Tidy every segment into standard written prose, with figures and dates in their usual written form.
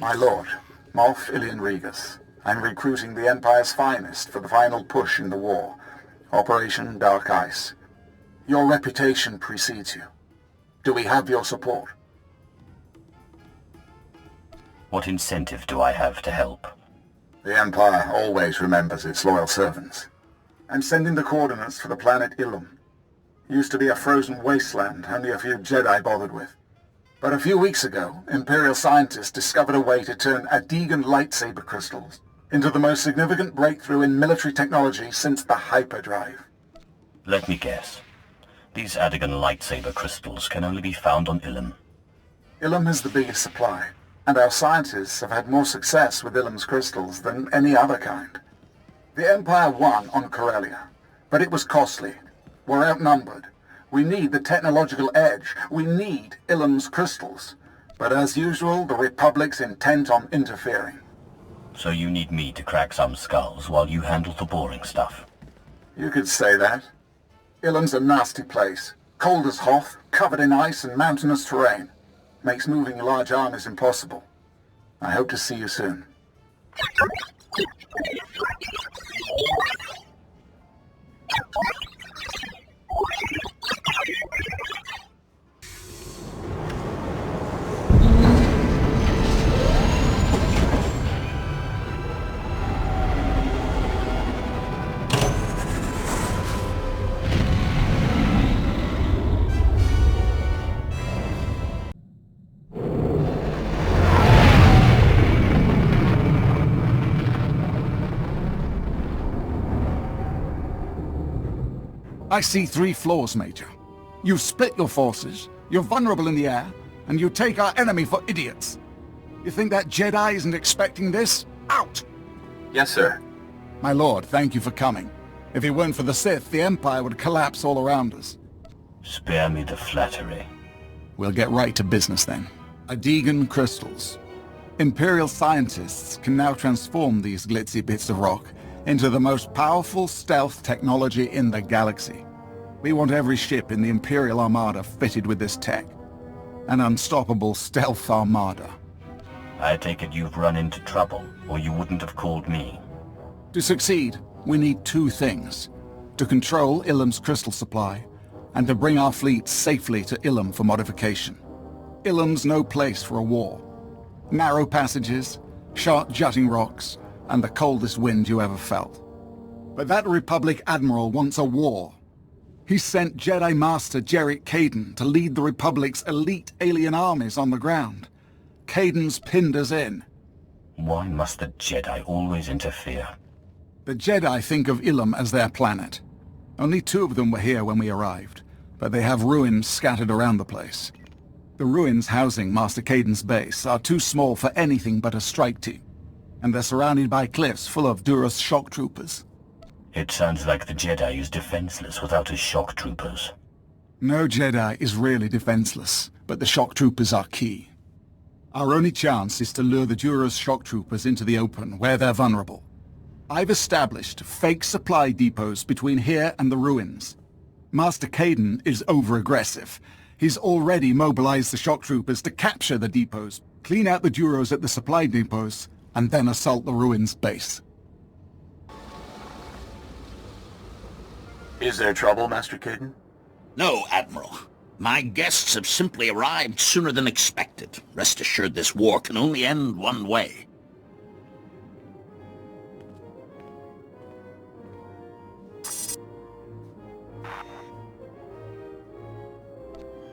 My lord, Moff Ilyan Regus. I'm recruiting the Empire's finest for the final push in the war. Operation Dark Ice. Your reputation precedes you. Do we have your support? What incentive do I have to help? The Empire always remembers its loyal servants. I'm sending the coordinates for the planet Ilum. Used to be a frozen wasteland only a few Jedi bothered with. But a few weeks ago, Imperial scientists discovered a way to turn Adegan lightsaber crystals into the most significant breakthrough in military technology since the hyperdrive. Let me guess. These Adegan lightsaber crystals can only be found on Ilum. Ilum has the biggest supply, and our scientists have had more success with Ilum's crystals than any other kind. The Empire won on Corellia, but it was costly. We're outnumbered. We need the technological edge. We need Ilum's crystals. But as usual, the Republic's intent on interfering. So you need me to crack some skulls while you handle the boring stuff? You could say that. Ilum's a nasty place. Cold as Hoth, covered in ice and mountainous terrain. Makes moving large armies impossible. I hope to see you soon. I see 3 flaws, Major. You've split your forces, you're vulnerable in the air, and you take our enemy for idiots. You think that Jedi isn't expecting this? Out! Yes, sir. My lord, thank you for coming. If it weren't for the Sith, the Empire would collapse all around us. Spare me the flattery. We'll get right to business then. Adegan Crystals. Imperial scientists can now transform these glitzy bits of rock into the most powerful stealth technology in the galaxy. We want every ship in the Imperial Armada fitted with this tech. An unstoppable stealth armada. I take it you've run into trouble, or you wouldn't have called me. To succeed, we need 2 things. To control Ilum's crystal supply, and to bring our fleet safely to Ilum for modification. Ilum's no place for a war. Narrow passages, sharp jutting rocks, and the coldest wind you ever felt. But that Republic Admiral wants a war. He sent Jedi Master Jarek Kaden to lead the Republic's elite alien armies on the ground. Kaden's pinned us in. Why must the Jedi always interfere? The Jedi think of Ilum as their planet. Only 2 of them were here when we arrived, but they have ruins scattered around the place. The ruins housing Master Kaden's base are too small for anything but a strike team, and they're surrounded by cliffs full of Duras shock troopers. It sounds like the Jedi is defenseless without his shock troopers. No Jedi is really defenseless, but the shock troopers are key. Our only chance is to lure the Duras shock troopers into the open, where they're vulnerable. I've established fake supply depots between here and the ruins. Master Kaden is over-aggressive. He's already mobilized the shock troopers to capture the depots, clean out the Duros at the supply depots, and then assault the ruins base. Is there trouble, Master Kaden? No, Admiral. My guests have simply arrived sooner than expected. Rest assured this war can only end one way.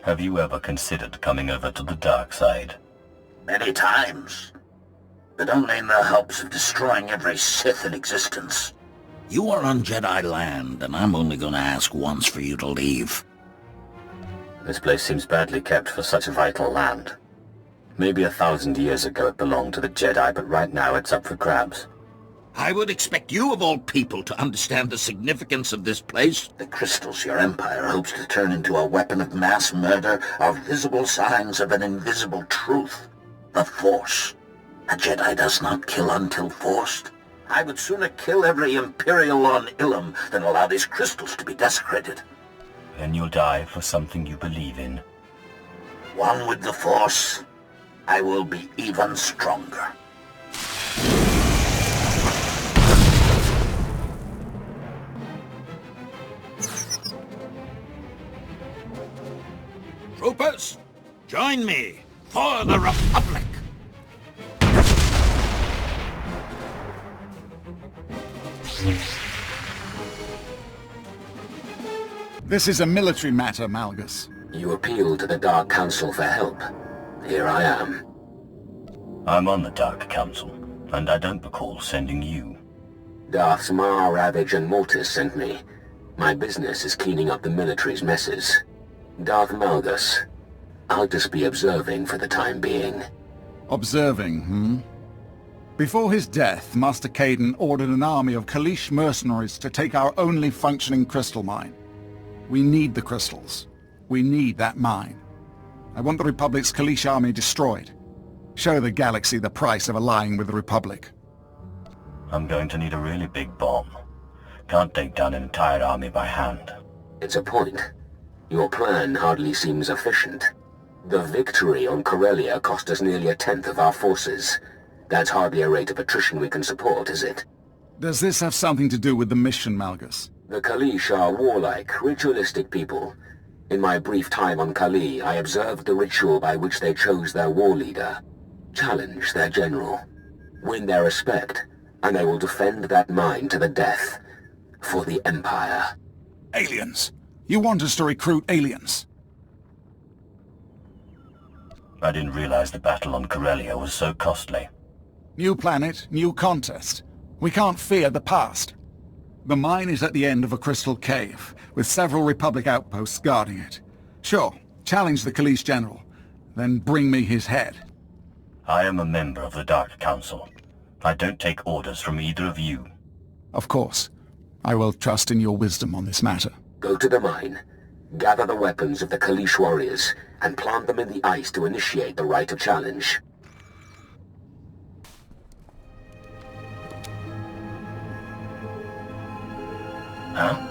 Have you ever considered coming over to the dark side? Many times. But only in the hopes of destroying every Sith in existence. You are on Jedi land, and I'm only going to ask once for you to leave. This place seems badly kept for such a vital land. Maybe 1,000 years ago it belonged to the Jedi, but right now it's up for grabs. I would expect you of all people to understand the significance of this place. The crystals your empire hopes to turn into a weapon of mass murder are visible signs of an invisible truth. The Force. A Jedi does not kill until forced. I would sooner kill every Imperial on Ilum than allow these crystals to be desecrated. Then you'll die for something you believe in. One with the Force, I will be even stronger. Troopers, join me for the Republic! This is a military matter, Malgus. You appealed to the Dark Council for help. Here I am. I'm on the Dark Council, and I don't recall sending you. Darths Mar, Ravage, and Mortis sent me. My business is cleaning up the military's messes. Darth Malgus. I'll just be observing for the time being. Observing, hmm? Before his death, Master Caden ordered an army of Kalish mercenaries to take our only functioning crystal mine. We need the crystals. We need that mine. I want the Republic's Kalish army destroyed. Show the galaxy the price of allying with the Republic. I'm going to need a really big bomb. Can't take down an entire army by hand. It's a point. Your plan hardly seems efficient. The victory on Corellia cost us nearly a tenth of our forces. That's hardly a rate of attrition we can support, is it? Does this have something to do with the mission, Malgus? The Kalish are warlike, ritualistic people. In my brief time on Kali, I observed the ritual by which they chose their war leader. Challenge their general. Win their respect, and they will defend that mine to the death. For the Empire. Aliens! You want us to recruit aliens? I didn't realize the battle on Corellia was so costly. New planet, new contest. We can't fear the past. The mine is at the end of a crystal cave, with several Republic outposts guarding it. Sure, challenge the Kalish general, then bring me his head. I am a member of the Dark Council. I don't take orders from either of you. Of course. I will trust in your wisdom on this matter. Go to the mine, gather the weapons of the Kalish warriors, and plant them in the ice to initiate the rite of challenge. Huh?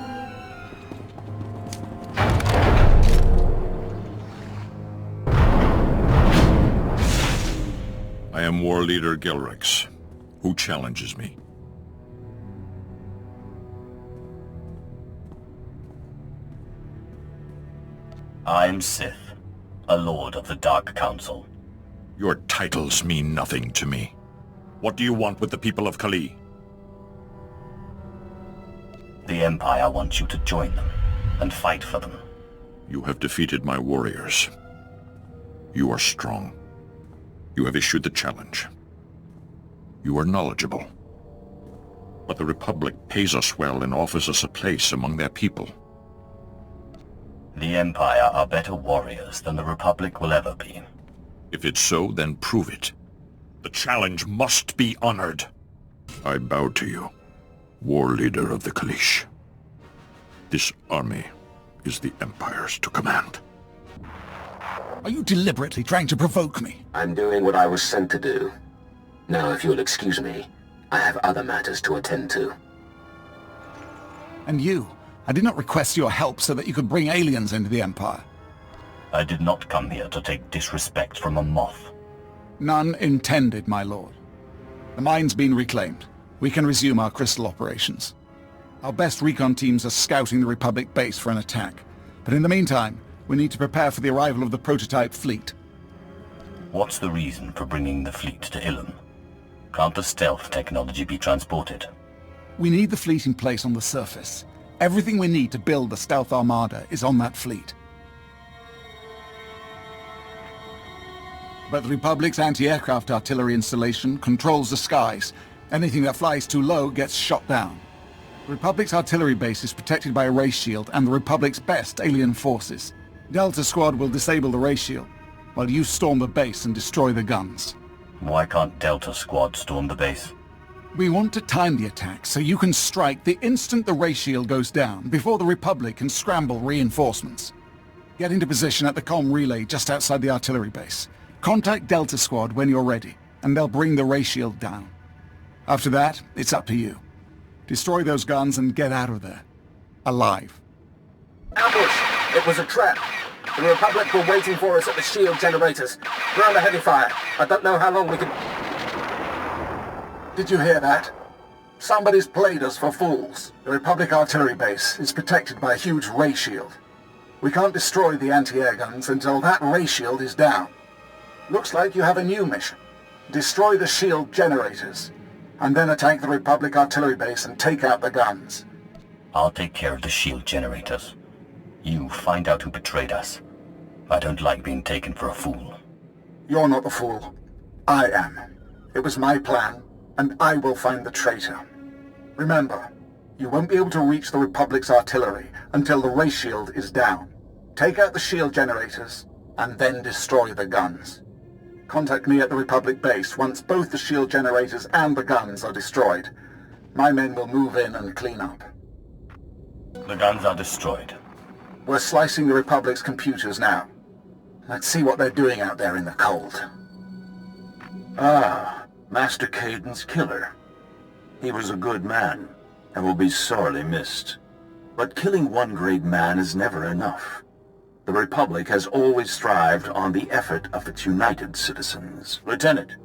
I am War Leader Gilrix. Who challenges me? I'm Sith, a Lord of the Dark Council. Your titles mean nothing to me. What do you want with the people of Kali? The Empire wants you to join them and fight for them. You have defeated my warriors. You are strong. You have issued the challenge. You are knowledgeable. But the Republic pays us well and offers us a place among their people. The Empire are better warriors than the Republic will ever be. If it's so, then prove it. The challenge must be honored. I bow to you, War Leader of the Kalish. This army is the Empire's to command. Are you deliberately trying to provoke me? I'm doing what I was sent to do. Now, if you'll excuse me, I have other matters to attend to. And you? I did not request your help so that you could bring aliens into the Empire. I did not come here to take disrespect from a moth. None intended, my lord. The mine's been reclaimed. We can resume our crystal operations. Our best recon teams are scouting the Republic base for an attack. But in the meantime, we need to prepare for the arrival of the prototype fleet. What's the reason for bringing the fleet to Ilum? Can't the stealth technology be transported? We need the fleet in place on the surface. Everything we need to build the stealth armada is on that fleet. But the Republic's anti-aircraft artillery installation controls the skies. Anything that flies too low gets shot down. The Republic's artillery base is protected by a ray shield and the Republic's best alien forces. Delta Squad will disable the ray shield, while you storm the base and destroy the guns. Why can't Delta Squad storm the base? We want to time the attack so you can strike the instant the ray shield goes down, before the Republic can scramble reinforcements. Get into position at the comm relay just outside the artillery base. Contact Delta Squad when you're ready, and they'll bring the ray shield down. After that, it's up to you. Destroy those guns and get out of there. Alive. Ambush! It was a trap! The Republic were waiting for us at the shield generators. We're under heavy fire. I don't know how long we can... Did you hear that? Somebody's played us for fools. The Republic artillery base is protected by a huge ray shield. We can't destroy the anti-air guns until that ray shield is down. Looks like you have a new mission. Destroy the shield generators, and then attack the Republic artillery base and take out the guns. I'll take care of the shield generators. You find out who betrayed us. I don't like being taken for a fool. You're not the fool. I am. It was my plan, and I will find the traitor. Remember, you won't be able to reach the Republic's artillery until the ray shield is down. Take out the shield generators, and then destroy the guns. Contact me at the Republic base once both the shield generators and the guns are destroyed. My men will move in and clean up. The guns are destroyed. We're slicing the Republic's computers now. Let's see what they're doing out there in the cold. Ah, Master Caden's killer. He was a good man, and will be sorely missed. But killing one great man is never enough. The Republic has always thrived on the effort of its united citizens. Lieutenant,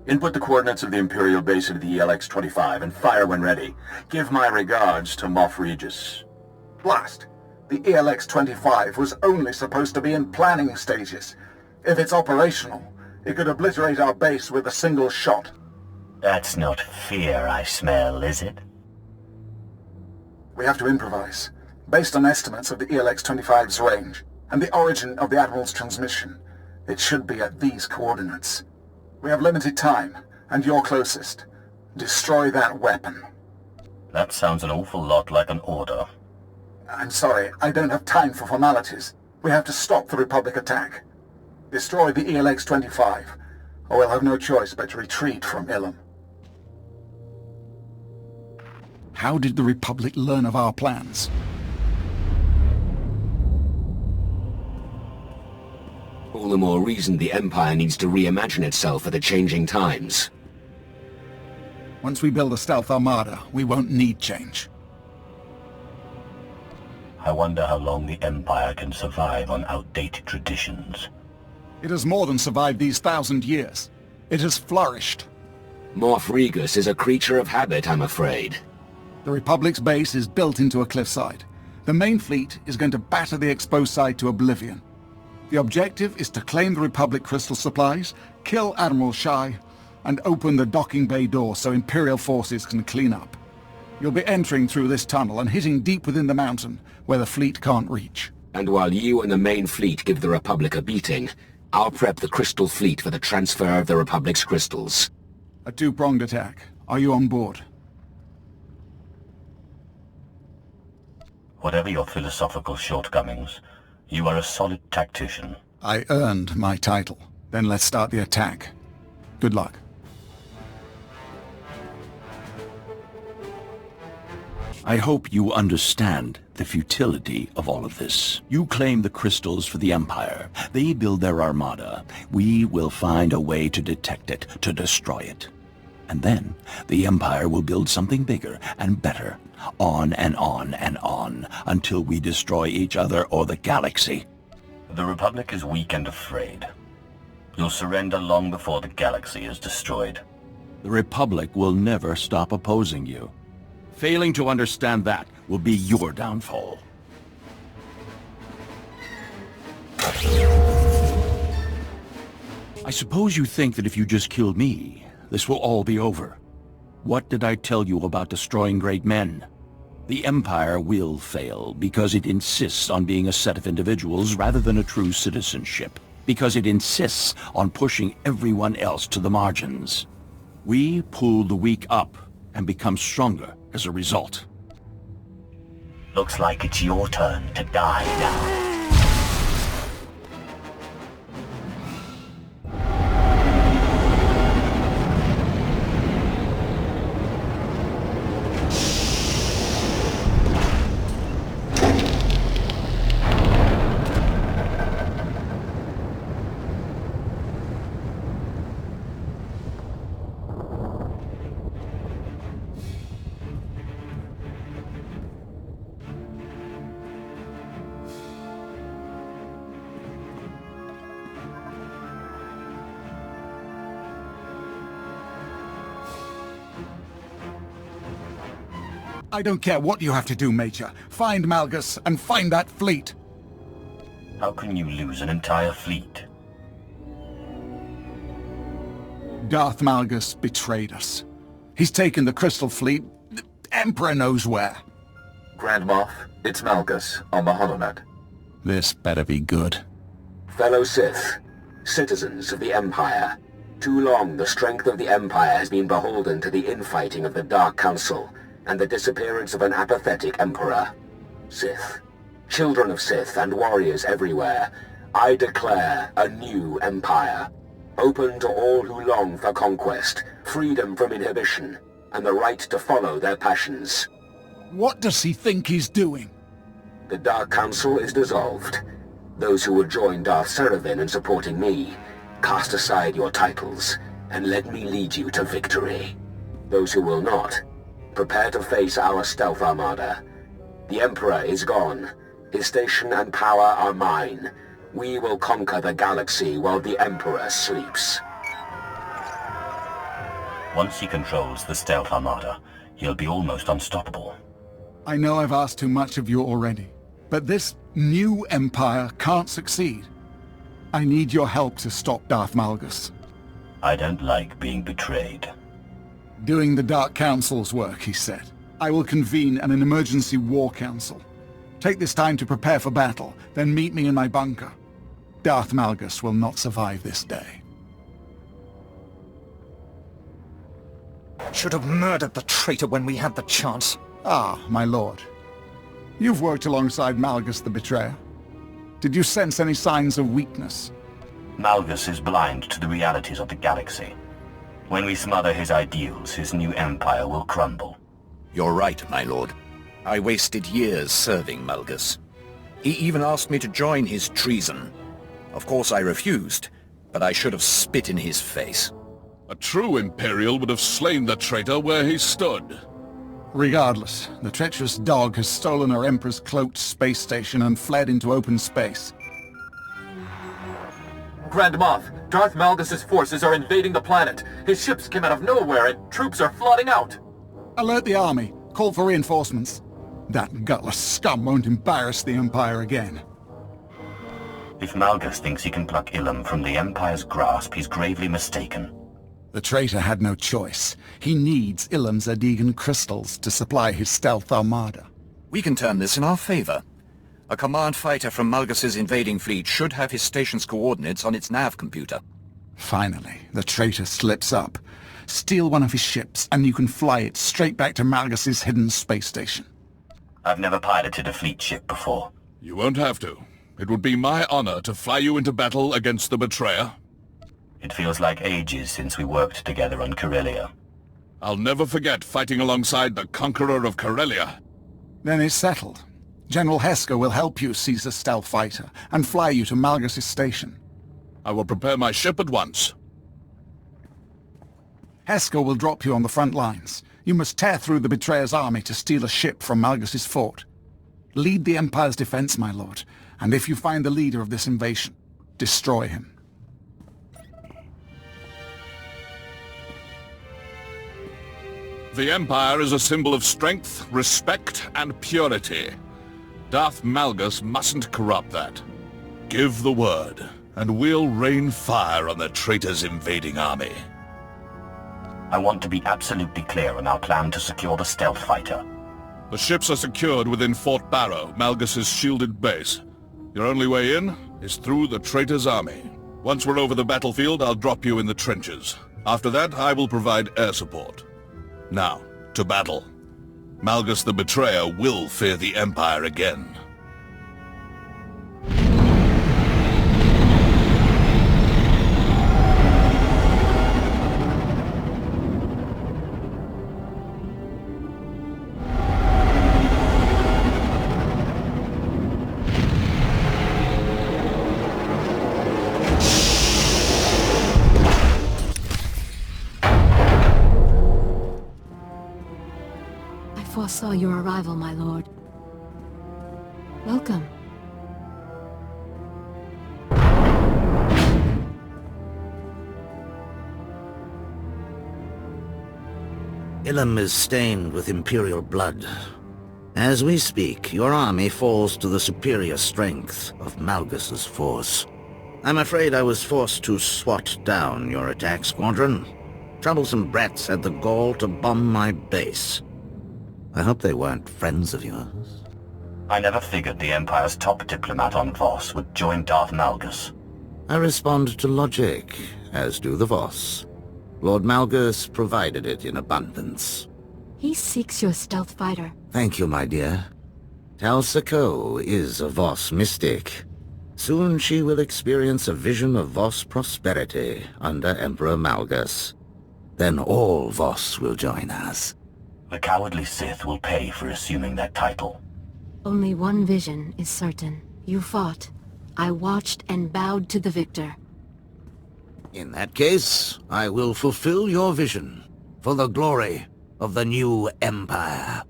input the coordinates of the Imperial base into the ELX-25 and fire when ready. Give my regards to Moff Regus. Blast! The ELX-25 was only supposed to be in planning stages. If it's operational, it could obliterate our base with a single shot. That's not fear I smell, is it? We have to improvise, based on estimates of the ELX-25's range, and the origin of the Admiral's transmission. It should be at these coordinates. We have limited time, and you're closest. Destroy that weapon. That sounds an awful lot like an order. I'm sorry, I don't have time for formalities. We have to stop the Republic attack. Destroy the ELX-25, or we'll have no choice but to retreat from Ilum. How did the Republic learn of our plans? All the more reason the Empire needs to reimagine itself for the changing times. Once we build a stealth armada, we won't need change. I wonder how long the Empire can survive on outdated traditions. It has more than survived these 1,000 years. It has flourished. Moff Regus is a creature of habit, I'm afraid. The Republic's base is built into a cliffside. The main fleet is going to batter the exposed side to oblivion. The objective is to claim the Republic crystal supplies, kill Admiral Shai, and open the docking bay door so Imperial forces can clean up. You'll be entering through this tunnel and hitting deep within the mountain, where the fleet can't reach. And while you and the main fleet give the Republic a beating, I'll prep the Crystal Fleet for the transfer of the Republic's crystals. A two-pronged attack. Are you on board? Whatever your philosophical shortcomings, you are a solid tactician. I earned my title. Then let's start the attack. Good luck. I hope you understand the futility of all of this. You claim the crystals for the Empire. They build their armada. We will find a way to detect it, to destroy it. And then the Empire will build something bigger and better. On and on and on, until we destroy each other or the galaxy. The Republic is weak and afraid. You'll surrender long before the galaxy is destroyed. The Republic will never stop opposing you. Failing to understand that will be your downfall. I suppose you think that if you just killed me, this will all be over. What did I tell you about destroying great men? The Empire will fail because it insists on being a set of individuals rather than a true citizenship. Because it insists on pushing everyone else to the margins. We pull the weak up and become stronger as a result. Looks like it's your turn to die now. I don't care what you have to do, Major. Find Malgus and find that fleet. How can you lose an entire fleet? Darth Malgus betrayed us. He's taken the Crystal Fleet, the Emperor knows where. Grand Moff, it's Malgus on the HoloNet. This better be good. Fellow Sith, citizens of the Empire, too long the strength of the Empire has been beholden to the infighting of the Dark Council and the disappearance of an apathetic Emperor. Sith, children of Sith and warriors everywhere, I declare a new Empire, open to all who long for conquest, freedom from inhibition, and the right to follow their passions. What does he think he's doing? The Dark Council is dissolved. Those who will join Darth Seraphon in supporting me, cast aside your titles, and let me lead you to victory. Those who will not, prepare to face our stealth armada. The Emperor is gone. His station and power are mine. We will conquer the galaxy while the Emperor sleeps. Once he controls the stealth armada, he'll be almost unstoppable. I know I've asked too much of you already, but this new Empire can't succeed. I need your help to stop Darth Malgus. I don't like being betrayed. Doing the Dark Council's work, he said. I will convene an emergency war council. Take this time to prepare for battle, then meet me in my bunker. Darth Malgus will not survive this day. Should have murdered the traitor when we had the chance. Ah, my lord. You've worked alongside Malgus the Betrayer. Did you sense any signs of weakness? Malgus is blind to the realities of the galaxy. When we smother his ideals, his new empire will crumble. You're right, my lord. I wasted years serving Malgus. He even asked me to join his treason. Of course I refused, but I should have spit in his face. A true Imperial would have slain the traitor where he stood. Regardless, the treacherous dog has stolen our Emperor's cloaked space station and fled into open space. Grand Moff, Darth Malgus' forces are invading the planet. His ships came out of nowhere and troops are flooding out. Alert the army. Call for reinforcements. That gutless scum won't embarrass the Empire again. If Malgus thinks he can pluck Ilum from the Empire's grasp, he's gravely mistaken. The traitor had no choice. He needs Ilum's Adegan Crystals to supply his stealth armada. We can turn this in our favor. A command fighter from Malgus's invading fleet should have his station's coordinates on its nav computer. Finally, the traitor slips up. Steal one of his ships, and you can fly it straight back to Malgus's hidden space station. I've never piloted a fleet ship before. You won't have to. It would be my honor to fly you into battle against the Betrayer. It feels like ages since we worked together on Corellia. I'll never forget fighting alongside the Conqueror of Corellia. Then it's settled. General Hesker will help you seize a stealth fighter and fly you to Malgus's station. I will prepare my ship at once. Hesker will drop you on the front lines. You must tear through the Betrayer's army to steal a ship from Malgus's fort. Lead the Empire's defense, my lord, and if you find the leader of this invasion, destroy him. The Empire is a symbol of strength, respect, and purity. Darth Malgus mustn't corrupt that. Give the word, and we'll rain fire on the traitor's invading army. I want to be absolutely clear on our plan to secure the stealth fighter. The ships are secured within Fort Barrow, Malgus's shielded base. Your only way in is through the traitor's army. Once we're over the battlefield, I'll drop you in the trenches. After that, I will provide air support. Now, to battle. Malgus the Betrayer will fear the Empire again. I foresaw your arrival, my lord. Welcome. Ilum is stained with Imperial blood. As we speak, your army falls to the superior strength of Malgus's force. I'm afraid I was forced to swat down your attack squadron. Troublesome brats had the gall to bomb my base. I hope they weren't friends of yours. I never figured the Empire's top diplomat on Voss would join Darth Malgus. I respond to logic, as do the Voss. Lord Malgus provided it in abundance. He seeks your stealth fighter. Thank you, my dear. Tal Sako is a Voss mystic. Soon she will experience a vision of Voss prosperity under Emperor Malgus. Then all Voss will join us. The cowardly Sith will pay for assuming that title. Only one vision is certain. You fought. I watched and bowed to the victor. In that case, I will fulfill your vision for the glory of the new Empire.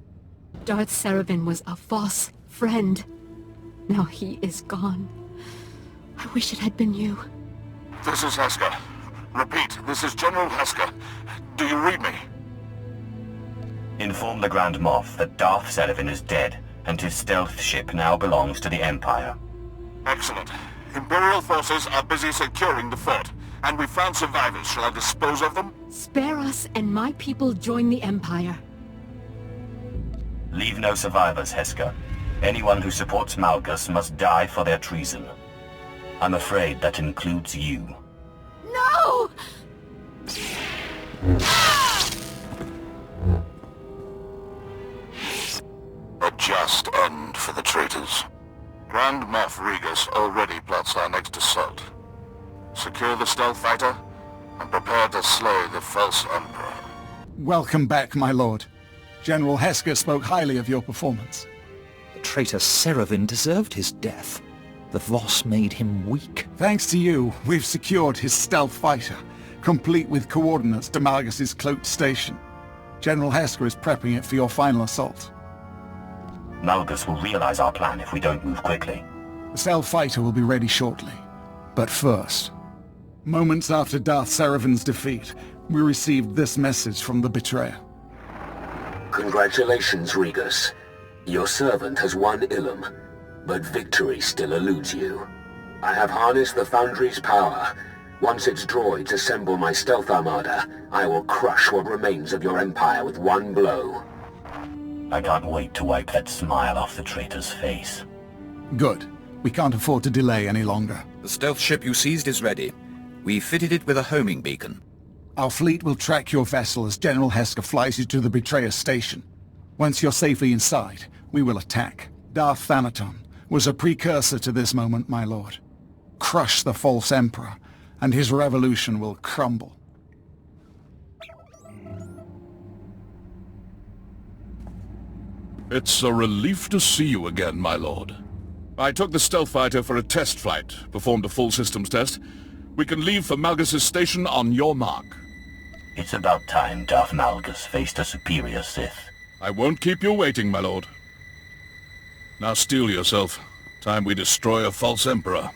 Darth Sarevin was a Voss friend. Now he is gone. I wish it had been you. This is Heska. Repeat, this is General Heska. Do you read me? Inform the Grand Moff that Darth Sarevin is dead, and his stealth ship now belongs to the Empire. Excellent. Imperial forces are busy securing the fort, and we found survivors. Shall I dispose of them? Spare us and my people join the Empire. Leave no survivors, Heska. Anyone who supports Malgus must die for their treason. I'm afraid that includes you. No! A just end for the traitors. Grand Moff Regus already plots our next assault. Secure the stealth fighter, and prepare to slay the false Emperor. Welcome back, my lord. General Heska spoke highly of your performance. The traitor Sarevin deserved his death. The Voss made him weak. Thanks to you, we've secured his stealth fighter, complete with coordinates to Malgus's cloaked station. General Heska is prepping it for your final assault. Malgus will realize our plan if we don't move quickly. The stealth fighter will be ready shortly. But first, moments after Darth Sarevin's defeat, we received this message from the betrayer. Congratulations, Regus. Your servant has won Ilum, but victory still eludes you. I have harnessed the Foundry's power. Once its droids assemble my stealth armada, I will crush what remains of your empire with one blow. I can't wait to wipe that smile off the traitor's face. Good. We can't afford to delay any longer. The stealth ship you seized is ready. We fitted it with a homing beacon. Our fleet will track your vessel as General Heska flies you to the betrayer's station. Once you're safely inside, we will attack. Darth Thanaton was a precursor to this moment, my lord. Crush the false Emperor, and his revolution will crumble. It's a relief to see you again, my lord. I took the stealth fighter for a test flight, performed a full systems test. We can leave for Malgus's station on your mark. It's about time Darth Malgus faced a superior Sith. I won't keep you waiting, my lord. Now steel yourself. Time we destroy a false Emperor.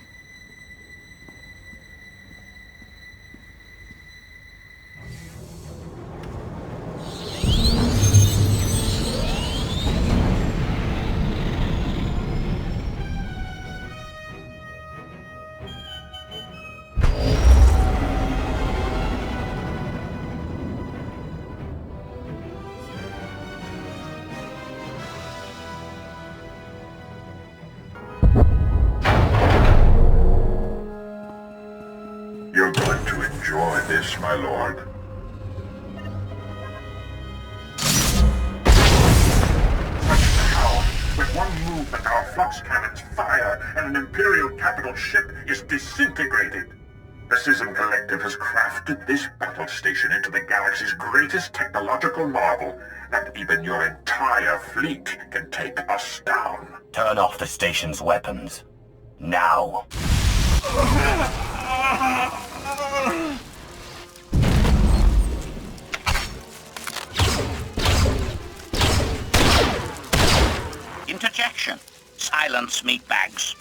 You're going to enjoy this, my lord. Now, with one movement, our flux cannons fire, and an Imperial capital ship is disintegrated. The Schism Collective has crafted this battle station into the galaxy's greatest technological marvel, and even your entire fleet can take us down. Turn off the station's weapons. Now. Interjection. Silence, meatbags.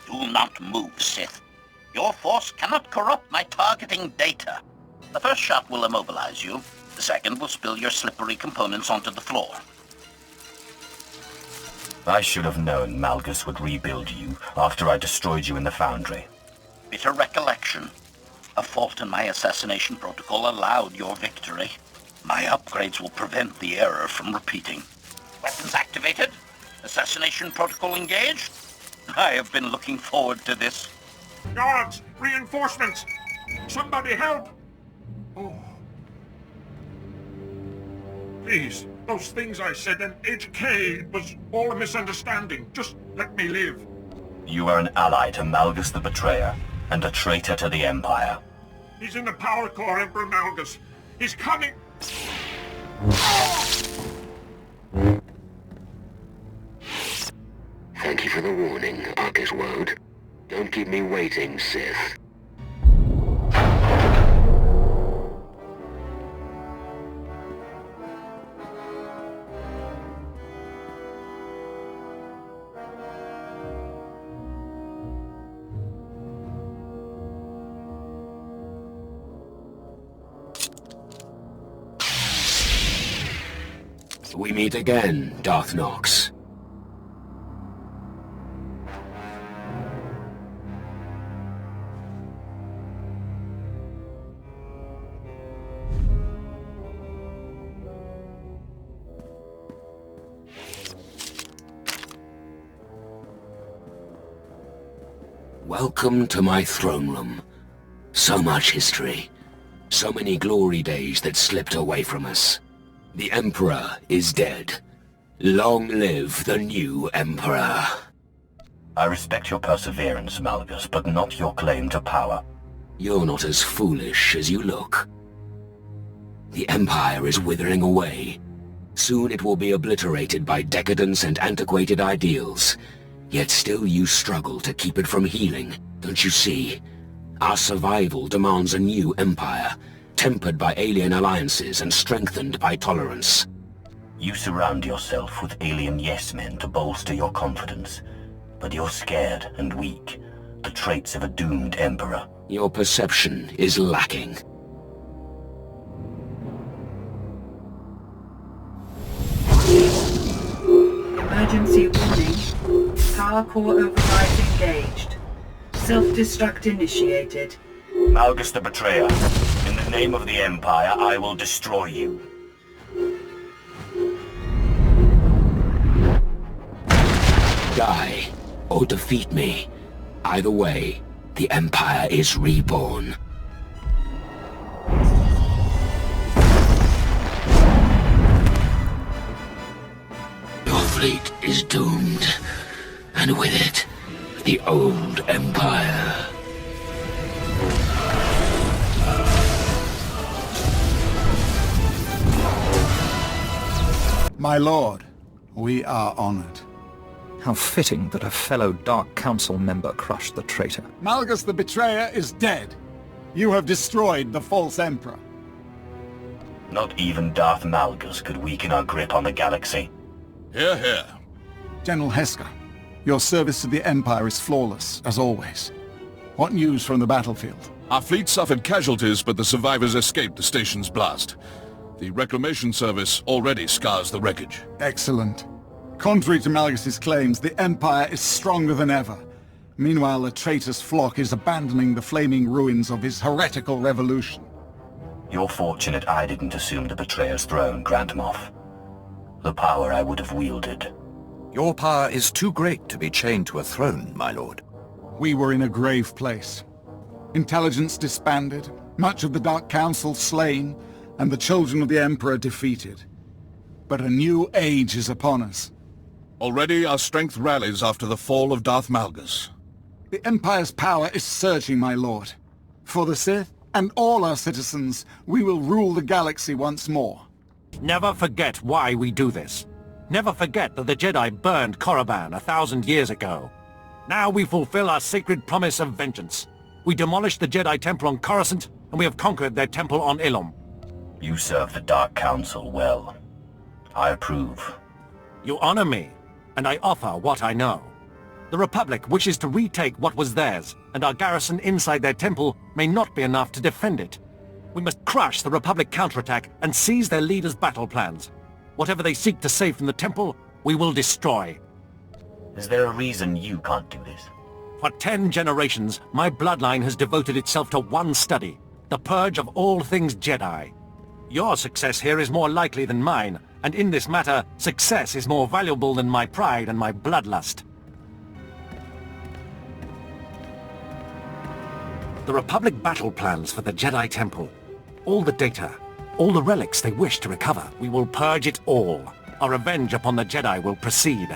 Do not move, Sith. Your force cannot corrupt my targeting data. The first shot will immobilize you. The second will spill your slippery components onto the floor. I should have known Malgus would rebuild you after I destroyed you in the foundry. Bitter recollection. A fault in my assassination protocol allowed your victory. My upgrades will prevent the error from repeating. Weapons activated? Assassination protocol engaged? I have been looking forward to this. Guards! Reinforcements! Somebody help! Oh. Please, those things I said in HK, it was all a misunderstanding. Just let me live. You are an ally to Malgus the Betrayer, and a traitor to the Empire. He's in the power core, Emperor Malgus. He's coming! Thank you for the warning, Arcus Woad. Don't keep me waiting, Sith. We meet again, Darth Nox. Welcome to my throne room. So much history. So many glory days that slipped away from us. The Emperor is dead. Long live the new Emperor. I respect your perseverance, Malgus, but not your claim to power. You're not as foolish as you look. The Empire is withering away. Soon it will be obliterated by decadence and antiquated ideals. Yet still you struggle to keep it from healing, don't you see? Our survival demands a new Empire, tempered by alien alliances and strengthened by tolerance. You surround yourself with alien yes-men to bolster your confidence, but you're scared and weak, the traits of a doomed Emperor. Your perception is lacking. Emergency warning. Power core overrides engaged. Self-destruct initiated. Malgus the Betrayer, in the name of the Empire, I will destroy you. Die, or defeat me. Either way, the Empire is reborn. Your fleet is doomed, and with it, the old Empire. My lord, we are honored. How fitting that a fellow Dark Council member crushed the traitor. Malgus the Betrayer is dead. You have destroyed the false Emperor. Not even Darth Malgus could weaken our grip on the galaxy. Hear, hear. General Heska, your service to the Empire is flawless, as always. What news from the battlefield? Our fleet suffered casualties, but the survivors escaped the station's blast. The Reclamation Service already scars the wreckage. Excellent. Contrary to Malgus's claims, the Empire is stronger than ever. Meanwhile, the traitor's flock is abandoning the flaming ruins of his heretical revolution. You're fortunate I didn't assume the Betrayer's throne, Grand Moff. The power I would have wielded. Your power is too great to be chained to a throne, my lord. We were in a grave place. Intelligence disbanded, much of the Dark Council slain, and the children of the Emperor defeated. But a new age is upon us. Already our strength rallies after the fall of Darth Malgus. The Empire's power is surging, my lord. For the Sith and all our citizens, we will rule the galaxy once more. Never forget why we do this. Never forget that the Jedi burned Korriban 1,000 years ago. Now we fulfill our sacred promise of vengeance. We demolished the Jedi Temple on Coruscant, and we have conquered their temple on Ilum. You serve the Dark Council well. I approve. You honor me, and I offer what I know. The Republic wishes to retake what was theirs, and our garrison inside their temple may not be enough to defend it. We must crush the Republic counterattack and seize their leaders' battle plans. Whatever they seek to save from the temple, we will destroy. Is there a reason you can't do this? For 10 generations, my bloodline has devoted itself to one study, the purge of all things Jedi. Your success here is more likely than mine, and in this matter, success is more valuable than my pride and my bloodlust. The Republic battle plans for the Jedi Temple. All the data, all the relics they wish to recover. We will purge it all. Our revenge upon the Jedi will proceed.